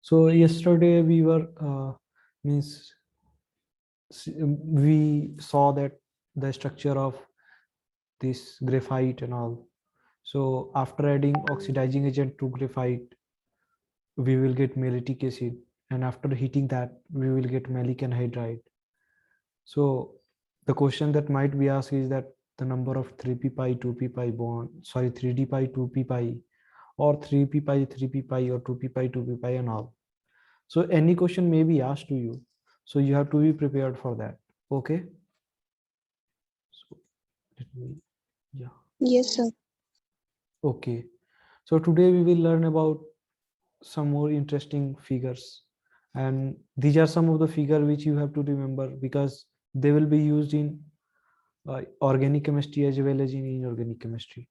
So yesterday we were means we saw that the structure of this graphite and all. So after adding oxidizing agent to graphite, we will get malitic acid, and after heating that, we will get maleic anhydride. So the question that might be asked is that the number of 3p pi 2p pi bond, sorry, 3d pi 2p pi, or 3p pi 3p pi, or 2p pi 2p pi, and all. So any question may be asked to you, so you have to be prepared for that. Okay, so let me, yeah. Yes, sir. Okay, so today we will learn about some more interesting figures, and these are some of the figure which you have to remember because they will be used in organic chemistry as well as in inorganic chemistry.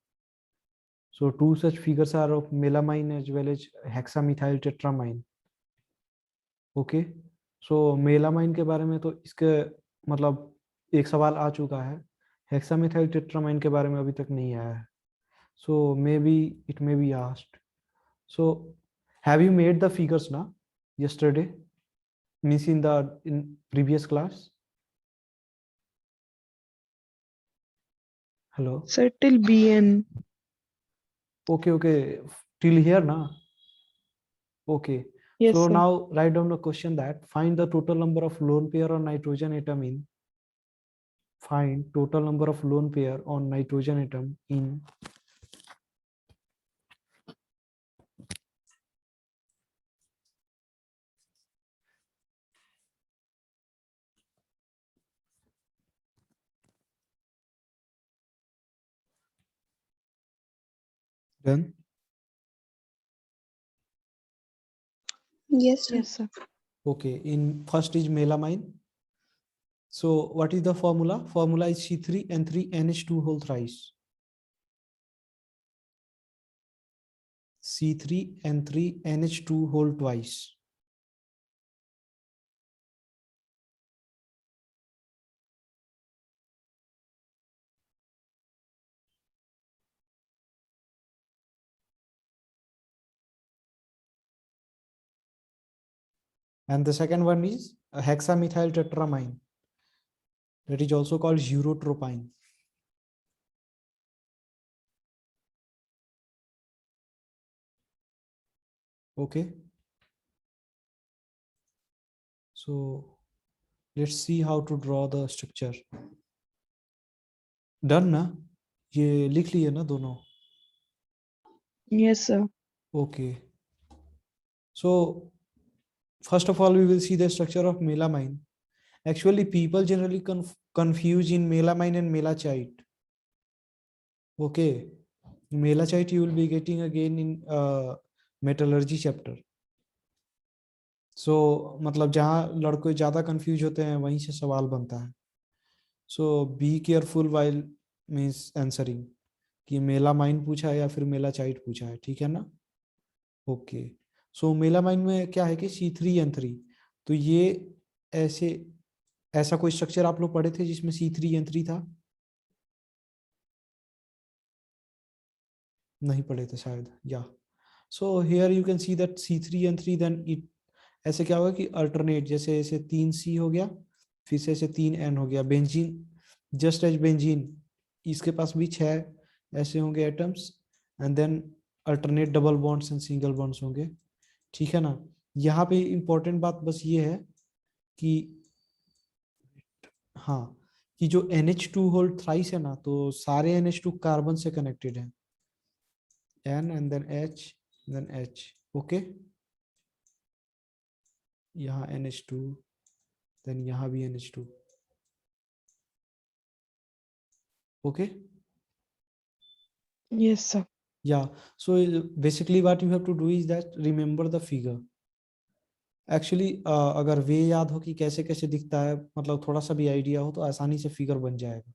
So two such figures are of melamine as well as hexamethyl tetramine. Okay, so melamine के बारे में तो इसके मतलब एक सवाल आ चुका है, हेक्सामेथाइल टेट्रामाइन के बारे में अभी तक नहीं आया है. So maybe it maybe asked. So have you made the figures ना yesterday, means in previous class? Hello? Sir, till BN. Okay, till here na? Okay. Yes, So sir. now write down the question that find the total number of lone pair on nitrogen atom in, find total number of lone pair on nitrogen atom in done. Yes, sir. Yes, sir. Okay, in first is melamine. So what is the formula? Formula is C3N3NH2 whole thrice. C3N3NH2 whole twice. And the second one is hexamethyl tetramine. That is also called urotropine. Okay. So let's see how to draw the structure. Done ना? ये लिख लिए ना दोनों? Yes, sir. Okay. So first of all, we will see the structure of melamine. Actually, people generally confuse in melamine and melachite. Okay, melachite you will be getting again in metallurgy chapter. So मतलब जहाँ लड़के ज़्यादा confuse होते हैं वहीं से सवाल बनता है. So be careful while means answering कि melamine पूछा है या फिर melachite पूछा है, ठीक है ना? Okay. So melamine में क्या है कि C3N3, तो ये ऐसा कोई स्ट्रक्चर आप लोग पढ़े थे जिसमें C3N3 था? नहीं पढ़े थे शायद, या. So here you can see that C3N3, then it ऐसे क्या होगा कि अल्टरनेट, जैसे ऐसे 3C हो गया, फिर से ऐसे 3N हो गया. बेंजीन, जस्ट एज बेंजीन, इसके पास भी 6 ऐसे होंगे atoms, and then alternate double bonds and single bonds होंगे, ठीक है ना? यहाँ पे इंपॉर्टेंट बात बस ये है कि हाँ, कि जो NH2 होल थ्राइस है ना, तो सारे NH2 कार्बन से कनेक्टेड है, N and then H then H. Okay, यहाँ NH2, then यहाँ भी NH2. Okay, Yes, sir. yeah. So basically what you have to do is that remember the figure. Actually अगर वे याद हो कि कैसे कैसे दिखता है, मतलब थोड़ा सा भी आइडिया हो, तो आसानी से फिगर बन जाएगा.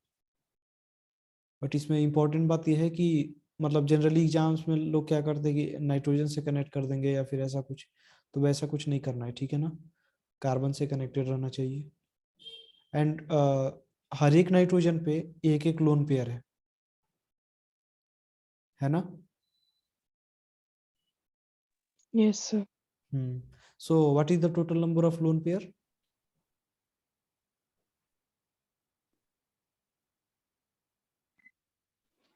बट इसमें इंपॉर्टेंट बात यह है कि मतलब जनरली एग्जाम्स में लोग क्या करते हैं कि नाइट्रोजन से कनेक्ट कर देंगे या फिर ऐसा कुछ, तो वैसा कुछ नहीं करना है, ठीक है ना? कार्बन से कनेक्टेड रहना चाहिए. एंड हर एक नाइट्रोजन पे एक एक लोन पेयर है ना? Yes, sir. So what is the total number of lone pair?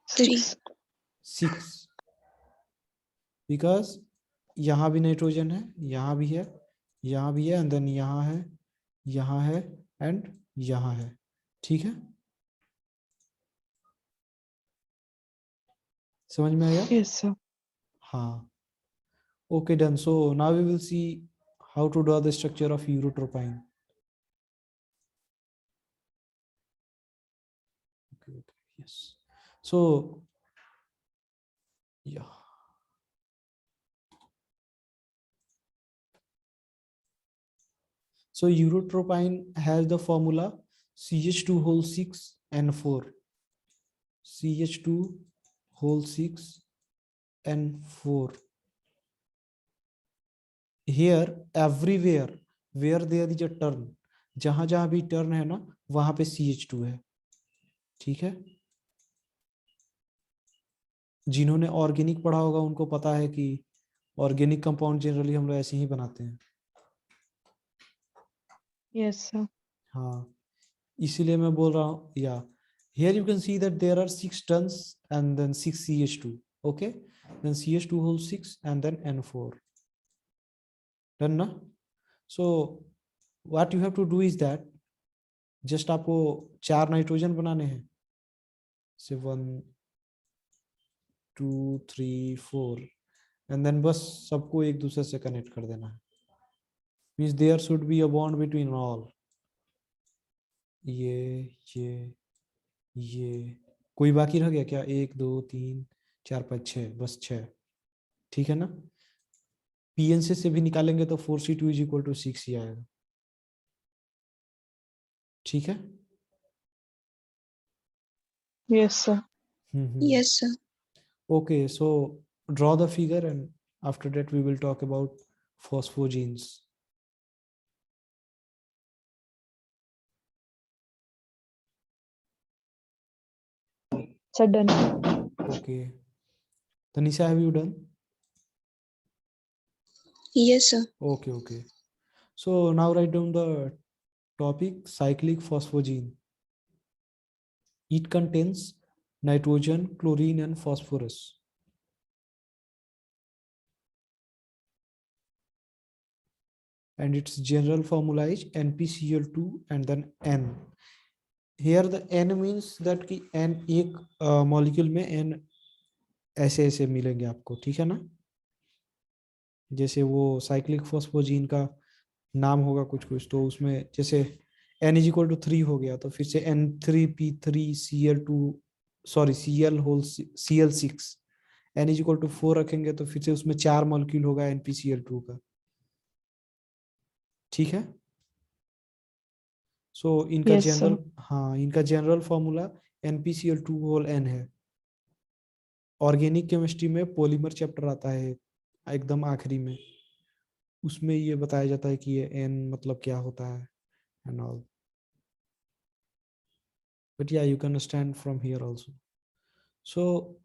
6. 6, because यहाँ भी नाइट्रोजन है, यहाँ भी है, यहाँ भी है, एंड देन यहाँ है एंड यहाँ है. ठीक है, समझ में आया? Yes, sir. हाँ. Okay, done. So now we will see how to draw the structure of urotropine. Okay, yes. So yeah. So urotropine has the formula CH2 whole 6 N4. CH2 whole 6 N4. Here everywhere where there is a turn, जहां जहां भी turn है ना वहां पे CH2 है. ठीक है, जिन्होंने ऑर्गेनिक पढ़ा होगा उनको पता है कि ऑर्गेनिक कंपाउंड जनरली हम लोग ऐसे ही बनाते हैं. Yes, sir. हाँ, इसीलिए मैं बोल रहा हूँ. या here you can see that there are 6 turns and then 6 CH2. Okay, then CH2 whole 6 and then N4. Done ना? So what you have to do is that just आपको 4 नाइट्रोजन बनाने हैं. से 1 2 3 4 and then बस सबको एक दूसरे से कनेक्ट कर देना है. Means there should be a bond between all. ये कोई बाकी रह गया क्या? 1 2 3 4 5 6, बस 6. ठीक है ना? PNC से भी निकालेंगे तो 4C2 इज इक्वल टू 6 ही आएगा. ठीक है? Yes, sir. Yes, sir. Okay, so draw the figure and after that we will talk about phosphogenes. Sir, done. Okay. Tanisha, have you done? Yes, sir. Okay. So now write down the topic cyclic phosphogene. It contains nitrogen, chlorine, and phosphorus. And its general formula is NpCl2 and then N. Here the N means that कि N एक molecule में N ऐसे मिलेंगे आपको. ठीक है ना? जैसे वो साइक्लिक फॉस्फोजीन का नाम होगा कुछ तो उसमें जैसे N इज इक्वल टू 3 हो गया तो फिर से N3P3Cl2 sorry Cl6 N is equal to 4 रखेंगे तो फिर से उसमें 4 मॉलिक्यूल होगा NpCl2 का. ठीक है? सो इनका Yes, जनरल sir. हाँ इनका general formula NpCl2 whole N है. ऑर्गेनिक केमिस्ट्री में पॉलीमर चैप्टर आता है एकदम आखिरी में, उसमें ये बताया जाता है कि ये N मतलब क्या होता है and all. But yeah, you can understand from here also. So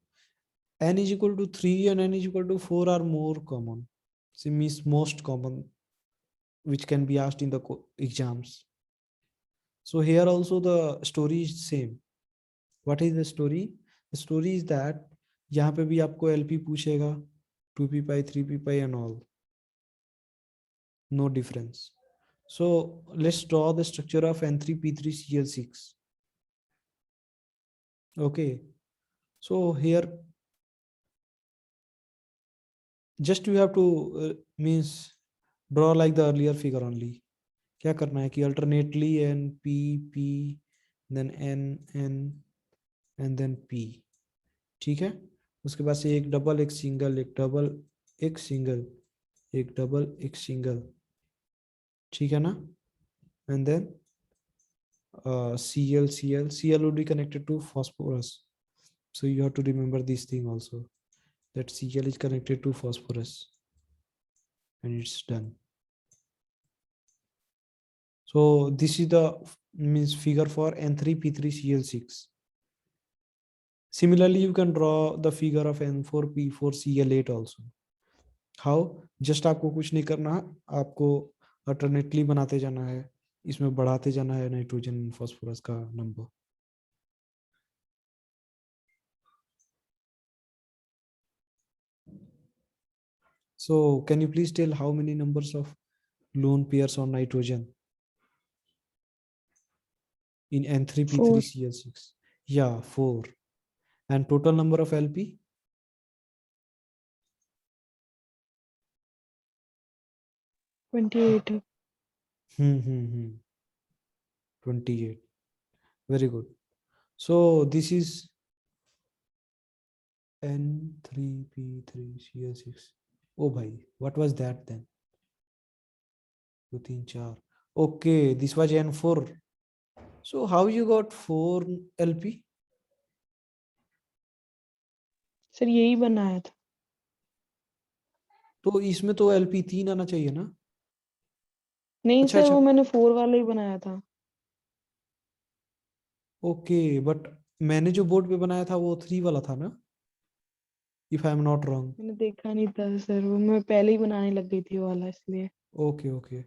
N is equal to 3 and N is equal to 4 are more common. So means most common, which can be asked in the exams. So here also the story is same. What is the story? The story is that यहाँ पे भी आपको LP पूछेगा 2p pi 3p pi and all. No difference. So let's draw the structure of N3p3Cl6. Okay. So here just you have to means draw like the earlier figure only. क्या करना है कि alternately N P then N and then P. ठीक है? उसके बाद से एक डबल एक सिंगल एक डबल एक सिंगल एक डबल एक सिंगल. ठीक है ना? And then Cl would be connected to phosphorus. So you have to remember this thing also, that Cl is connected to phosphorus and it's done. So this is the means figure for N3P3Cl6. Similarly, you can draw the figure of N4P4Cl8 also. How? Just आपको कुछ नहीं करना है, आपको alternately बनाते जाना है, इसमें बढ़ाते जाना है नाइट्रोजन फास्फोरस का number. So can you please tell how many numbers of lone pairs on nitrogen in Four. N3P3Cl6? Yeah, 4. And total number of LP? 28. 28. Very good. So this is N3P3Cl6. Oh bhai, what was that then? 2, 3, 4. Okay, this was N4. So how you got 4 LP? Sir यही बनाया था. तो इसमें तो LP 3 आना चाहिए ना? नहीं अच्छा सर, अच्छा. वो मैंने 4 वाला ही बनाया था. ओके, बट मैंने जो बोर्ड पे बनाया था वो 3 वाला था ना, if I am not wrong. मैंने देखा नहीं था सर, वो मैं पहले ही बनाने लग गई थी वो वाला, इसलिए. Okay okay,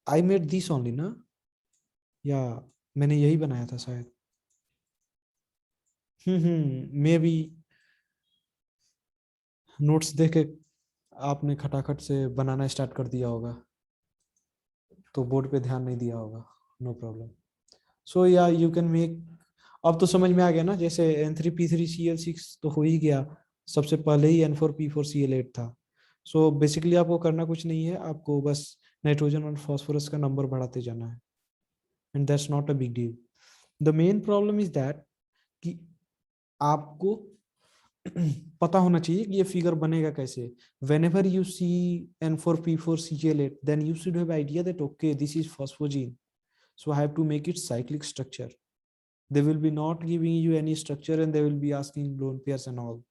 I made this only ना, या मैंने यही बनाया था शायद. मे बी नोट्स देख के आपने खटाखट से बनाना स्टार्ट कर दिया होगा, तो बोर्ड पे ध्यान नहीं दिया होगा. No problem. सो या यू कैन मेक. अब तो समझ में आ गया ना, जैसे N3P3Cl6 तो हो ही गया, सबसे पहले ही N4P4Cl8 था. सो बेसिकली आपको करना कुछ नहीं है, आपको बस नाइट्रोजन और फास्फोरस का नंबर बढ़ाते जाना है, and that's not a big deal. The main problem is that कि आपको पता होना चाहिए कि ये फिगर बनेगा कैसे. whenever you see N4P4Cl8, then you should have idea that okay, this is phosphogene, so I have to make it cyclic structure. They will be not giving you any structure and they will be asking lone pairs and all.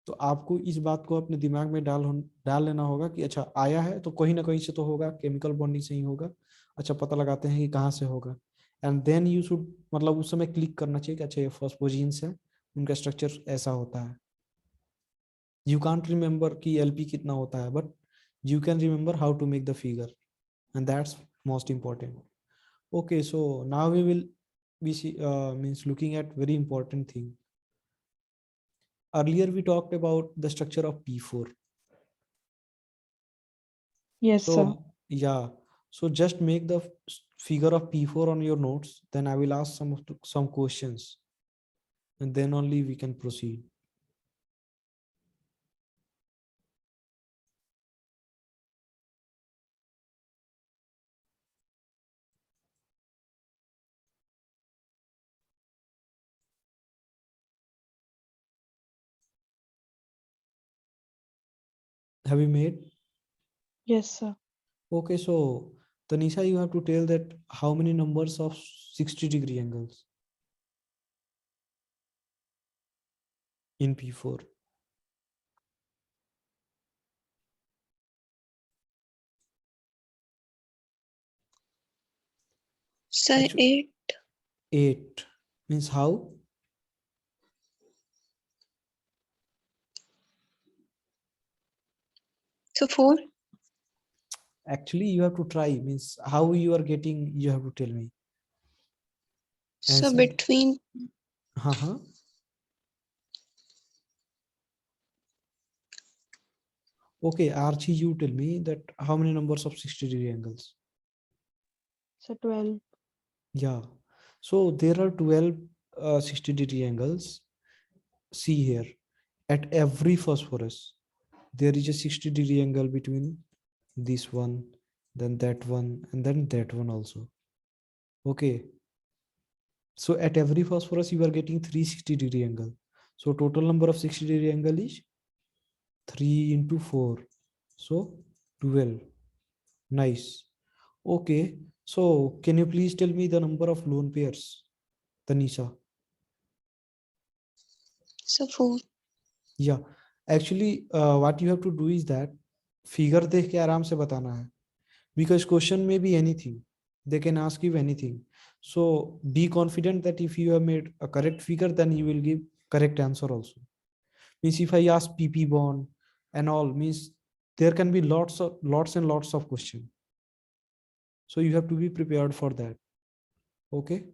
तो आपको इस बात को अपने दिमाग में डाल लेना होगा कि अच्छा आया है तो कहीं ना कहीं से तो होगा, केमिकल बॉन्डिंग से ही होगा. अच्छा पता लगाते हैं कि कहाँ से होगा, एंड देन यू शुड, मतलब उस समय क्लिक करना चाहिए कि अच्छा ये फॉस्फोजीन्स है, उनका स्ट्रक्चर ऐसा होता है. यू कांट रिमेम्बर कि एलपी कितना होता है, but you can remember how to make the figure, and that's most important. Okay, so now we will be means looking at very important thing. Earlier we talked about the structure of P4. Yes sir. So yeah, so just make the figure of P4 on your notes, then I will ask some questions, and then only we can proceed. Have you made? Yes sir. Okay, so Tanisha, you have to tell that how many numbers of 60-degree angles in P4. Sir, Actually, 8. 8 means how? So 4. Actually, you have to try, means how you are getting, you have to tell me. So Answer. between Uh-huh. Okay, Archie, you tell me that how many numbers of 60-degree angles? So 12. Yeah. So there are 12 60-degree angles. See here, at every phosphorus, there is a 60-degree angle between this one, then that one, and then that one also. Okay. So at every phosphorus, you are getting 360-degree angle. So total number of 60-degree angle is 3 into 4. So 12. Nice. Okay. So can you please tell me the number of lone pairs, Tanisha? so 4. Yeah. Actually, what you have to do is that figure देख के आराम से बताना है. Because question may be anything. They can ask you anything. So be confident that if you have made a correct figure, then you will give correct answer also. Means if I ask PP bond and all, means there can be lots and lots of questions. So you have to be prepared for that. Okay.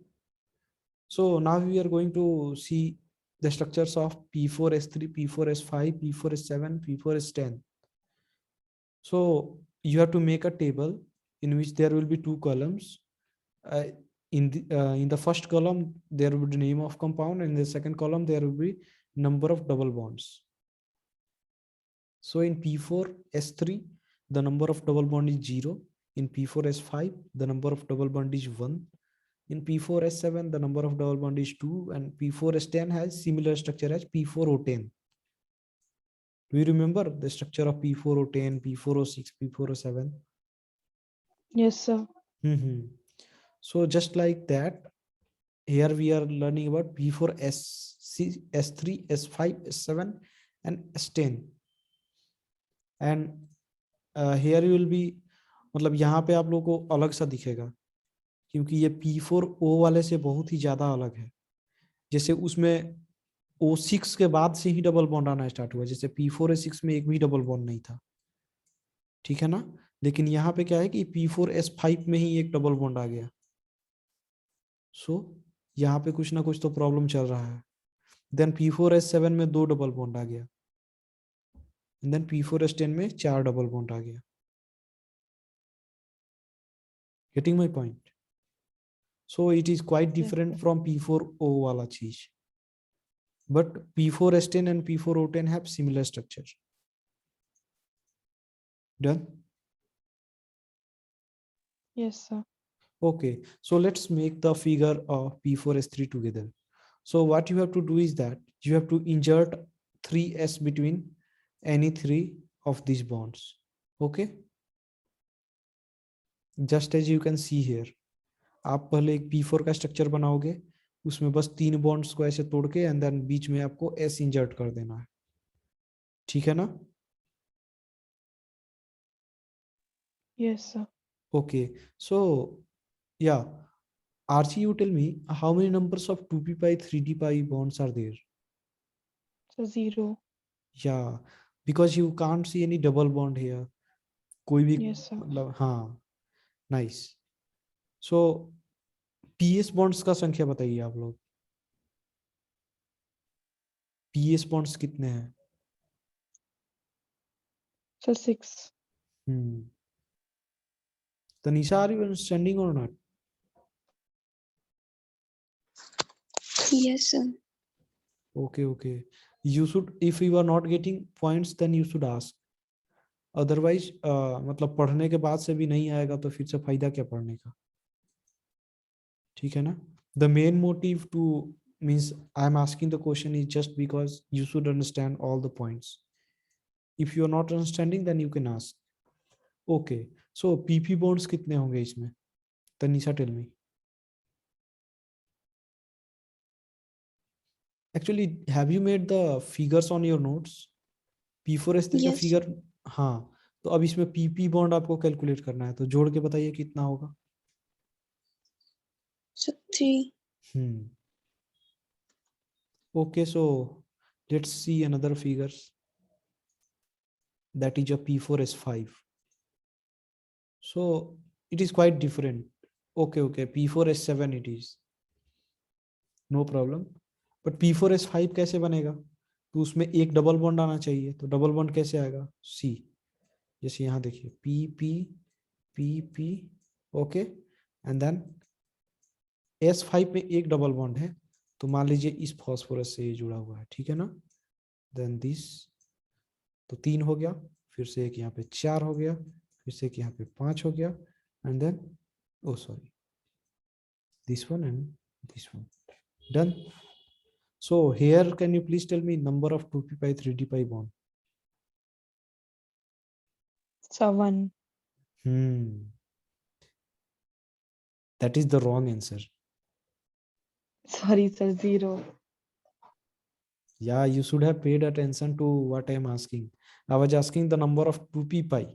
So now we are going to see the structures of P4S3, P4S5, P4S7, P4S10. So you have to make a table in which there will be two columns. In the first column, there will be the name of compound, and in the second column, there will be number of double bonds. So in P4S3, the number of double bond is 0. In P4S5, the number of double bond is 1. In P4S7, the number of double bond is 2, and P4S10 has similar structure as P4O10. Do you remember the structure of P4O10, P4O6, P4O7? Yes, sir. So just like that, here we are learning about P4S, S3, S5, S7, and S10. And here you will be, मतलब यहाँ पे आप लोगों को अलग सा दिखेगा, क्योंकि ये P4O वाले से बहुत ही ज्यादा अलग है. जैसे उसमें O6 के बाद से ही डबल बॉन्ड आना स्टार्ट हुआ, जैसे P4S6 में एक भी डबल बॉन्ड नहीं था. ठीक है ना. लेकिन यहाँ पे क्या है कि P4S5 में ही एक डबल बॉन्ड आ गया. सो यहाँ पे कुछ ना कुछ तो प्रॉब्लम चल रहा है. देन P4S7 में 2 डबल बॉन्ड आ गया. देन P4S10 में 4 डबल बॉन्ड आ गया. Getting my point? So it is quite different from P4O वाला चीज. But P4S10 and P4O10 have similar structure. Done? Yes, sir. Okay, so let's make the figure of P4S3 together. So what you have to do is that you have to insert 3s between any 3 of these bonds. Okay, just as you can see here. आप पहले एक P4 का structure बनाओगे, उसमें बस 3 bonds को ऐसे तोड़ के एंड देन बीच में आपको s इंसर्ट कर देना है. ठीक है ना. Yes, sir. Okay, so yeah, Archie, you tell me how many numbers of 2p pi 3d pi bonds are there? So 0. Yeah, because you can't see any double bond here. कोई भी Yes, sir. मतलब हाँ, nice. So PS bonds का संख्या बताइए आप लोग. PS bonds कितने हैं? So 6. Tanisha, are you understanding or not? Yes, sir. Okay. You should, if you are not getting points, then you should ask. Otherwise, मतलब पढ़ने के बाद से भी नहीं आएगा तो फिर से फायदा क्या पढ़ने का. ठीक है ना. The main motive to means I am asking the question is just because you should understand all the points. If you are not understanding, then you can ask. Okay, so PP bonds कितने होंगे इसमें? Tanisha, tell me. Actually, have you made the figures on your notes? P4S3 का Yes. Figure. हाँ, तो अब इसमें PP bond आपको calculate करना है, तो जोड़ के बताइए कितना होगा. So 3. Okay, so let's see another figures. That is a P4S5. So it is quite different. Okay, P4S7 it is. No problem. But P4S5 कैसे बनेगा? तो उसमें एक डबल बॉन्ड आना चाहिए. तो डबल बॉन्ड कैसे आएगा? C. जैसे यहाँ देखिए PP. Okay, and then S5 में एक डबल बॉन्ड है, तो मान लीजिए इस फॉस्फोरस से ये जुड़ा हुआ है. ठीक है ना. देन दिस, तो 3 हो गया, फिर से एक यहाँ पे 4 हो गया, फिर से एक यहाँ पे 5 हो गया, and then oh sorry, this one and this one. Done. So here can you please tell me number of 2p pi 3d pi bond? 7. That is the wrong answer. Sorry, sir. 0. Yeah, you should have paid attention to what I am asking. I was asking the number of 2p pi,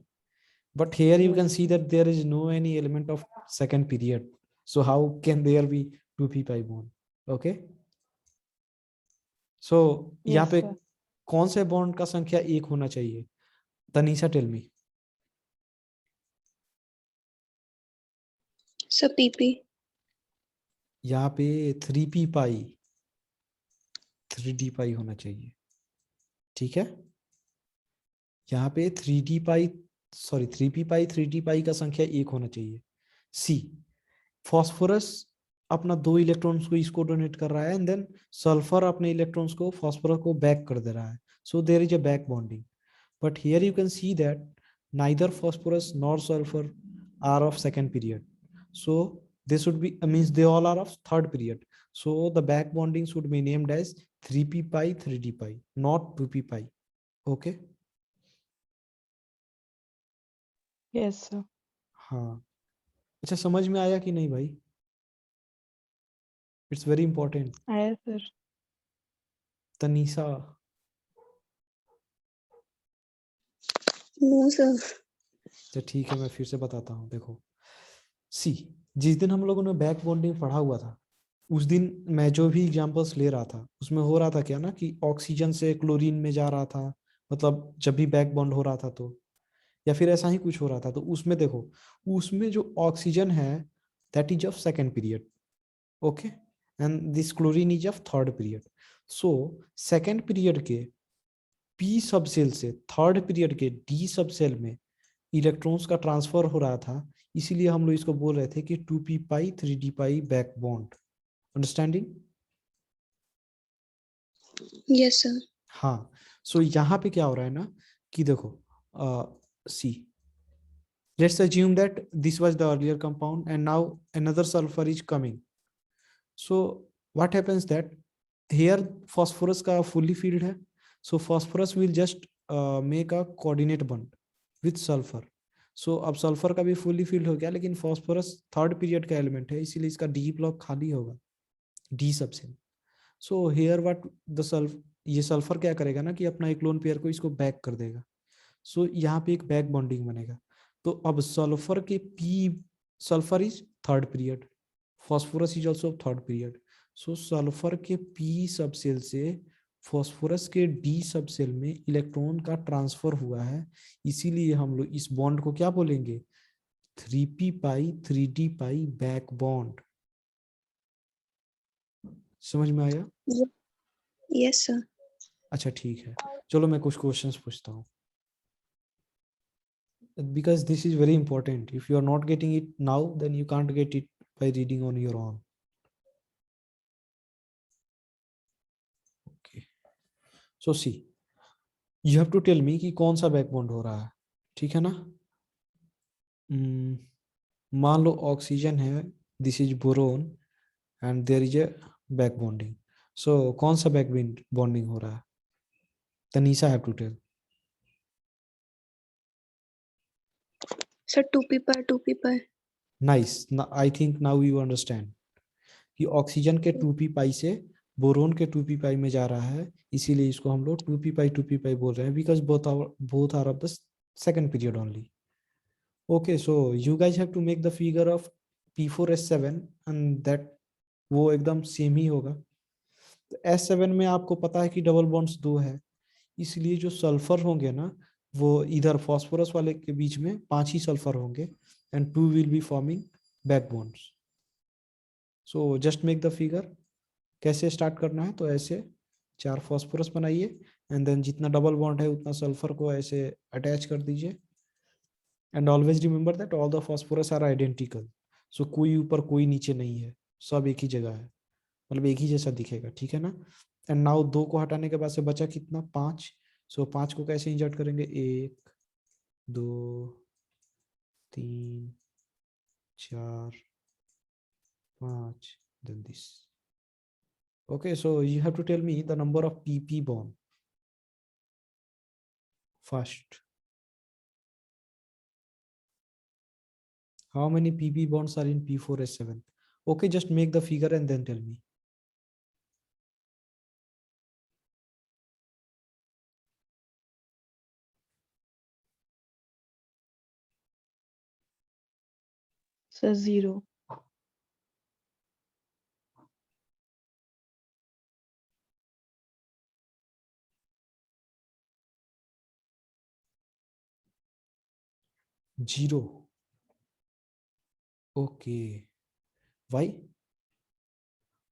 but here you can see that there is no any element of second period. So how can there be 2p pi bond? Okay. So यहाँ Yes, पे sir. कौन से bond का संख्या 1 होना चाहिए? Tanisha tell me. Sir, PP. यहाँ पे 3p पाई 3d पाई होना चाहिए, ठीक है। यहाँ पे 3p पाई 3d पाई का संख्या 1 होना चाहिए। सी, फॉस्फोरस अपना 2 इलेक्ट्रॉन्स को इसको डोनेट कर रहा है एंड देन सल्फर अपने इलेक्ट्रॉन्स को फॉस्फोरस को बैक कर दे रहा है, so there is a back bonding. But here you can see that neither phosphorus nor sulfur are of second period, so they should be means they all are of third period, so the back bonding should be named as 3p pi 3d pi, not 2p pi. Okay. Yes sir. हाँ, अच्छा समझ में आया कि नहीं भाई? It's very important. आया sir. Tanisha, No, sir. तो ठीक है मैं फिर से बताता हूँ, देखो। सी, जिस दिन हम लोगों ने बैक बॉन्डिंग पढ़ा हुआ था उस दिन मैं जो भी एग्जांपल्स ले रहा था उसमें हो रहा था क्या ना कि ऑक्सीजन से क्लोरीन में जा रहा था, मतलब जब भी बैक बॉन्ड हो रहा था तो, या फिर ऐसा ही कुछ हो रहा था, तो उसमें देखो उसमें जो ऑक्सीजन है that is of second period, okay, and this chlorine is of third period. So second period के पी सब सेल से थर्ड पीरियड के डी सब सेल में इलेक्ट्रॉन्स का ट्रांसफर हो रहा था, इसीलिए हम लोग इसको बोल रहे थे कि 2p pi 3d pi back bond. Understanding? Yes, sir. हाँ, सो यहाँ पे क्या हो रहा है ना कि देखो, सी, let's assume that this was the earlier compound and now another sulfur is coming, so what happens that here phosphorus का fully filled है, so phosphorus will just make a coordinate bond with sulfur, so अब sulphur का भी fully filled हो गया, लेकिन phosphorus third period का element है इसीलिए इसका डी ब्लॉक खाली होगा, डी सबसे। So here what the sulph ये सल्फर क्या करेगा ना कि अपना एक लोन पेयर को इसको बैक कर देगा, सो यहाँ पे एक बैक बॉन्डिंग बनेगा। तो अब सल्फर के P, sulphur is third period, phosphorus is also third period, so sulphur के पी सब सेल से फॉस्फोरस के डी सब सेल में इलेक्ट्रॉन का ट्रांसफर हुआ है, इसीलिए हम लोग इस बॉन्ड को क्या बोलेंगे? 3p पाई 3d पाई बैक बॉन्ड। समझ में आया? Yes, sir. अच्छा ठीक है, चलो मैं कुछ क्वेश्चंस पूछता हूँ, because this is very important. If you are not getting it now, then you can't get it by reading on your own. Okay. So see, you have to tell me कि कौन सा back bond हो रहा है, ठीक है ना? मान लो ऑक्सीजन है, this is boron and there is a back bonding, so कौन सा बैक बॉन्डिंग हो रहा है? Tanisha have to tell. Sir, 2p pi 2p pi. Nice, I think now you understand कि ऑक्सीजन के 2p पाई से बोरोन के 2p पाई में जा रहा है, इसीलिए इसको हम लोग 2p पाई बोल रहे हैं, because both are of the second period only. Okay, so you guys have to make the figure of P4S7 and that वो एकदम सेम ही होगा। तो S7 में आपको पता है कि डबल बॉन्ड्स 2 है, इसलिए जो सल्फर होंगे ना वो इधर फॉस्फोरस वाले के बीच में 5 ही सल्फर होंगे and 2 will be forming back bonds. So just make the figure. कैसे स्टार्ट करना है? तो ऐसे 4 फॉस्फोरस बनाइए एंड देन जितना डबल बॉन्ड है उतना सल्फर को ऐसे अटैच कर दीजिए and always remember that all the phosphorus are identical, so कोई ऊपर कोई नीचे नहीं है, सब एक ही जगह है, मतलब एक ही जैसा दिखेगा, ठीक है ना? एंड नाउ 2 को हटाने के बाद से बचा कितना? 5। सो 5 को कैसे इंसर्ट करेंगे? 1 2 3 4 5 then this. Okay, so you have to tell me the number of pp bond first. How many pp bonds are in P4S7? Okay, just make the figure and then tell me. Sir 0। 0. Okay, why?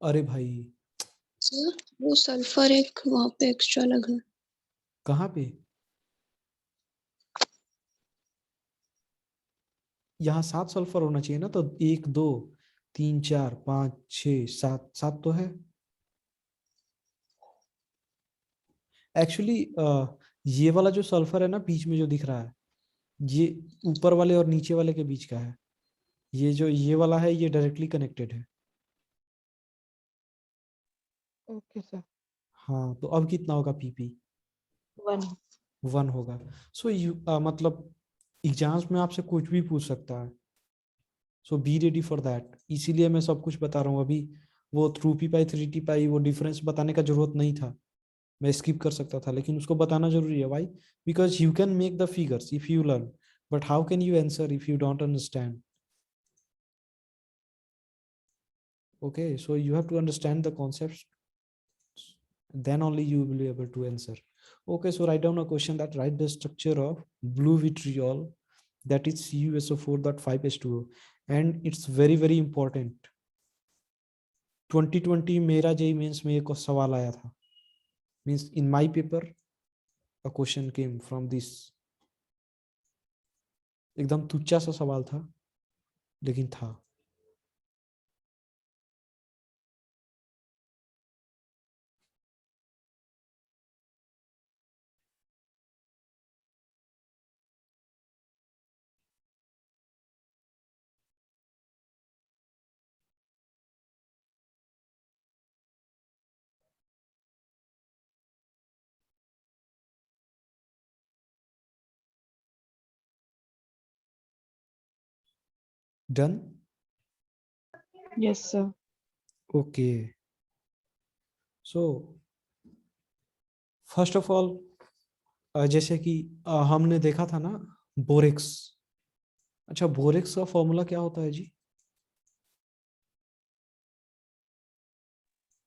अरे भाई, sir वो sulphur एक वहाँ पे extra लगा। कहाँ पे? यहाँ 7 सल्फर होना चाहिए ना, तो 1 2 3 4 5 6 7, 7 तो है एक्चुअली। ये वाला जो सल्फर है ना बीच में जो दिख रहा है, ये ऊपर वाले और नीचे वाले के बीच का है। ये जो ये वाला है ये डायरेक्टली कनेक्टेड है। Okay sir. हाँ, तो अब कितना होगा पीपी? 1। 1 होगा। सो मतलब एग्जाम्स में आपसे कुछ भी पूछ सकता है, सो बी रेडी फॉर दैट। इसीलिए मैं सब कुछ बता रहा हूँ अभी। वो थ्रू पी पाई 3 टी पाई वो डिफरेंस बताने का जरूरत नहीं था, मैं स्किप कर सकता था, लेकिन उसको बताना जरूरी है। Why? Because you can make the figures if you learn, but how can you answer if you don't understand? Okay, so you have to understand the concepts, then only you will be able to answer. Okay, so write down a question that write the structure of blue vitriol, that is CuSO4.5H2O, and it's very very important. 2020 मेरा JEE mains में एक सवाल आया था, means in my paper a question came from this. एकदम तुच्चा सा सवाल था, लेकिन था। Done? Yes sir. Okay. So first of all, जैसे कि हमने देखा था ना बोरेक्स। अच्छा, बोरेक्स का फॉर्मूला क्या होता है जी?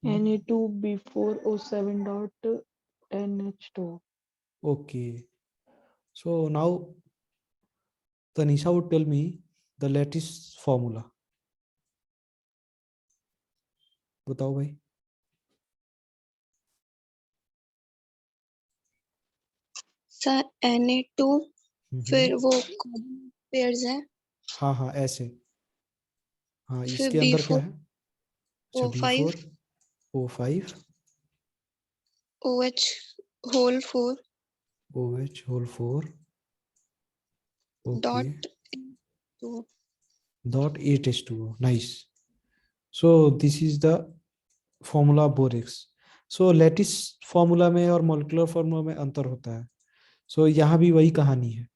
Na2B4O7.10H2O। Okay, so now Tanisha would tell me the latest formula. बताओ भाई। सर Na2 फिर हम्म, वो पेयर्स हैं, हाँ हाँ ऐसे। हाँ, फिर इसके अंदर क्या B4 है? अच्छा, O5 B4O5 OH whole 4 OH whole 4, okay, dot 2। Dot 8H2O। Nice. So this is the formula borax. So lattice formula में और मॉलिक्यूलर फॉर्मूला में अंतर होता है। सो यहाँ भी वही कहानी है।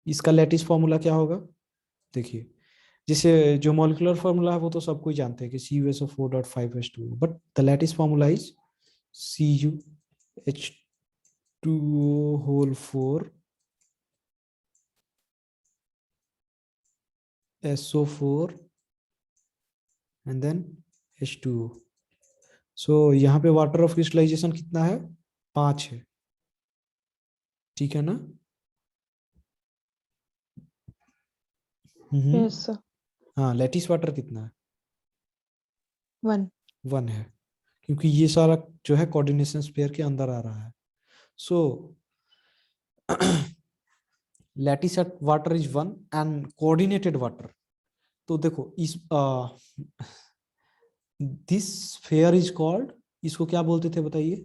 इसका लेटिस फॉर्मूला क्या होगा? देखिए, जैसे जो मॉलिक्यूलर फॉर्मूला है वो तो सब कोई जानते हैं कि CuSO4.5H2O, but the lattice formula is CuH2O whole 4 SO4 and then H2O। सो यहाँ पे वाटर ऑफ क्रिस्टलाइजेशन कितना है? 5 है, ठीक है ना? Yes sir. हाँ, लेटिस वाटर कितना है? 1। 1 है, क्योंकि ये सारा जो है कोऑर्डिनेशन स्पेयर के अंदर आ रहा है। So lattice water is 1 and coordinated water. तो देखो इस दिस स्फीयर इज कॉल्ड, इसको क्या बोलते थे बताइए?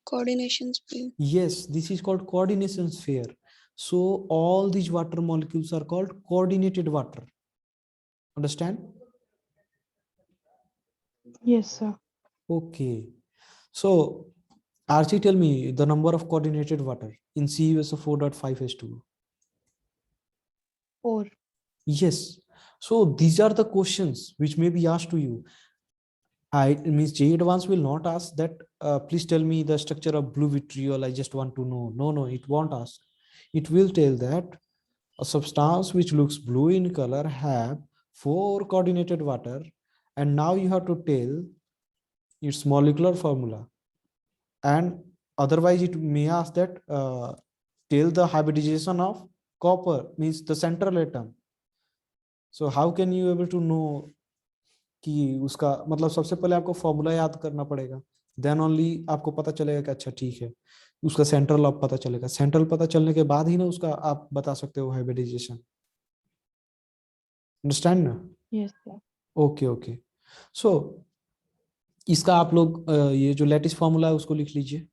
Coordination sphere. Yes, this is called coordination sphere. So all these water molecules are called coordinated water. Understand? Yes sir. Okay. So Archie, tell me the number of coordinated water in CuSO4.5H2O. 4। Yes. So these are the questions which may be asked to you. I means J Advance will not ask that. Please tell me the structure of blue vitriol. I just want to know. No, no, it won't ask. It will tell that a substance which looks blue in color have 4 coordinated water, and now you have to tell its molecular formula and otherwise it may ask that tell the hybridization of copper, means the central atom. So how can you able to know कि उसका मतलब सबसे पहले आपको formula याद करना पड़ेगा, then only आपको पता चलेगा कि अच्छा ठीक है, उसका सेंट्रल आप पता चलेगा, सेंट्रल पता चलने के बाद ही ना उसका आप बता सकते हो हाइब्रिडाइजेशन। अंडरस्टैंड ना? Yes, sir. Okay okay. So इसका आप लोग ये जो लेटिस फॉर्मूला है उसको लिख लीजिए।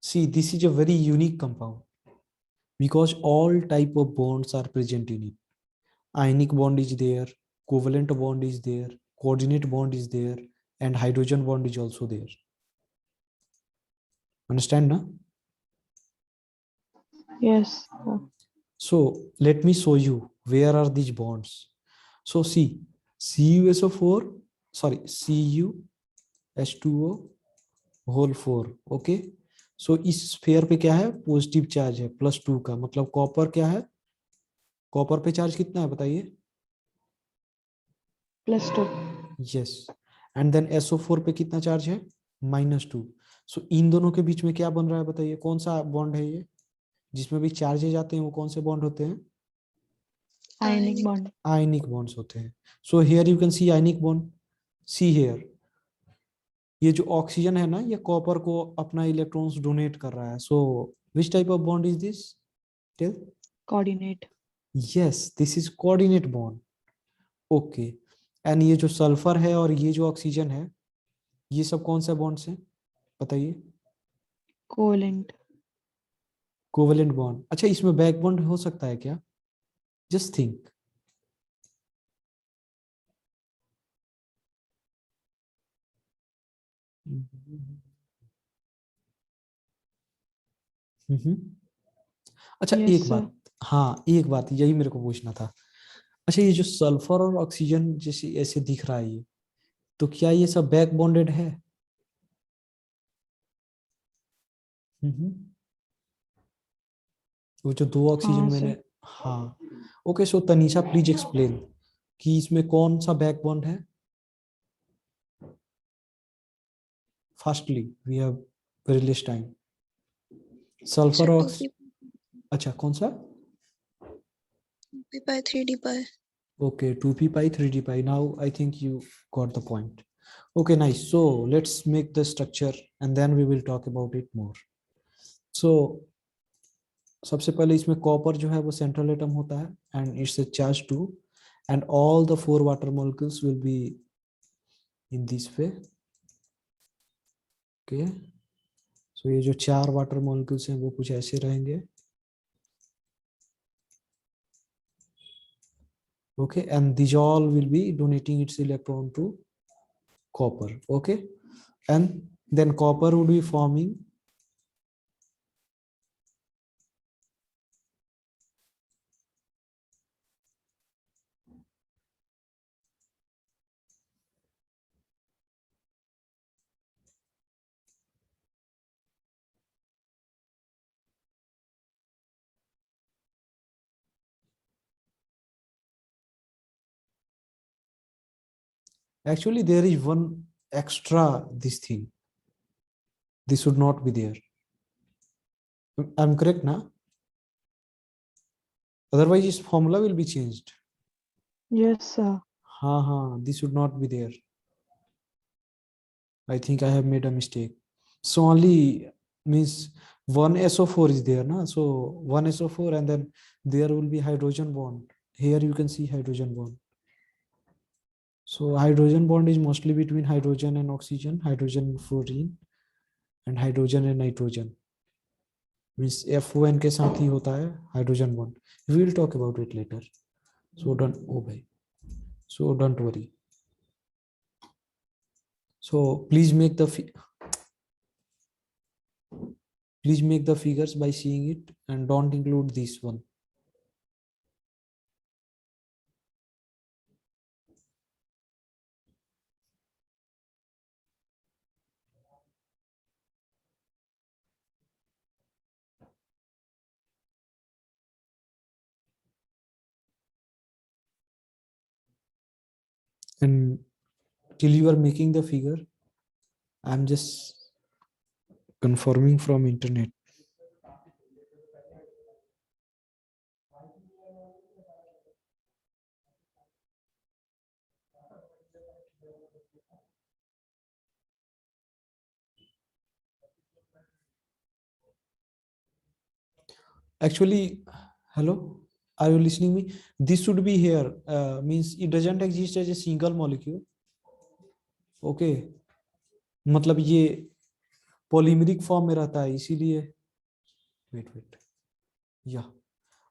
See, this is a very unique compound because all type of bonds are present in it. Ionic bond is there, covalent bond is there, coordinate bond is there, and hydrogen bond is also there. Understand na? Yes, sir. So let me show you where are these bonds. So see, CuSO4, sorry, CuH2O whole 4, okay. So इस sphere पे क्या है, positive charge है +2 का, मतलब copper क्या है, copper पे चार्ज कितना है बताइए? +2. यस। एंड देन SO4 पे कितना चार्ज है, -2। सो इन दोनों के बीच में क्या बन रहा है बताइए, कौन सा बॉन्ड है ये, जिसमें भी चार्जेज आते हैं वो कौन से बॉन्ड होते हैं? Ionic Ionic. bond. आयनिक बॉन्ड्स होते हैं। सो here you can C ionic bond, see here, ये जो ऑक्सीजन है ना ये कॉपर को अपना इलेक्ट्रॉन्स डोनेट कर रहा है। So which type of bond is this, tell? Coordinate. Yes, this is coordinate bond, okay. And ये जो सल्फर है और ये जो ऑक्सीजन है, ये सब कौन से बॉन्ड्स हैं बताइए? Covalent. Covalent bond. अच्छा, इसमें बैक बॉन्ड हो सकता है क्या? Just think. अच्छा Yes, एक sir. बात, हाँ एक बात यही मेरे को पूछना था। अच्छा ये जो सल्फर और ऑक्सीजन जैसे ऐसे दिख रहा है ये, तो क्या ये सब बैक बॉन्डेड है? हम्म। वो जो दो ऑक्सीजन हाँ मैंने, सर. हाँ okay. So Tanisha please explain कि इसमें कौन सा बैक बॉन्ड है। Fastly, we have very less time. Sir, sulphur और 2p अच्छा कौन सा? pi 3d pi. Okay, 2p pi 3d pi. Now I think you got the point. Okay, nice. So let's make the structure and then we will talk about it more. So सबसे पहले इसमें copper जो है वो central atom होता है and it's a charge 2 and all the 4 water molecules will be in this way. Okay, so ये जो 4 वाटर molecules हैं वो कुछ ऐसे रहेंगे. Okay, and these all will be donating its electron to copper. Okay, and then copper would be forming actually there is one extra this thing, this should not be there. I'm correct now? Otherwise this formula will be changed. Yes, sir. हाँ, this should not be there. I think I have made a mistake. So only means one SO4 is there, na? So one SO4 and then there will be hydrogen bond. Here you can see hydrogen bond. So hydrogen bond is mostly between hydrogen and oxygen, hydrogen fluorine, and hydrogen and nitrogen. Means FON के साथ ही होता है hydrogen bond. We will talk about it later. So don't, oh bhai. So don't worry. So please make the figures by seeing it and don't include this one. And till you are making the figure, I'm just confirming from internet. Actually, hello, are you listening me? This should be here. Means it doesn't exist as a single molecule. Okay. मतलब ये polymeric form में रहता है, इसीलिए wait या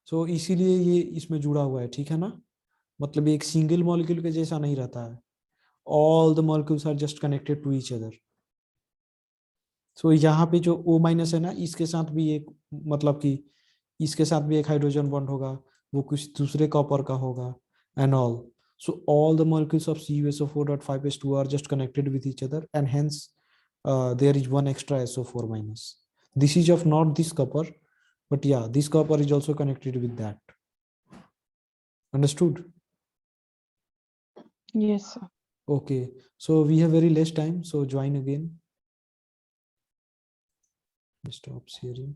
सो इसीलिए ये इसमें जुड़ा हुआ है, ठीक है ना? मतलब एक सिंगल मॉलिक्यूल के जैसा नहीं रहता है. All the molecules are just connected to each other. So यहाँ पे जो O माइनस है ना, इसके साथ भी एक, मतलब कि इसके साथ भी एक हाइड्रोजन बॉन्ड होगा, वो कुछ दूसरे कॉपर का होगा and all. So all the molecules of CuSO4.5s2 are just connected with each other, and hence there is one extra SO4 minus. This is of not this copper, but yeah, this copper is also connected with that. Understood? Yes, sir. Okay, so we have very less time, so join again. Stop sharing.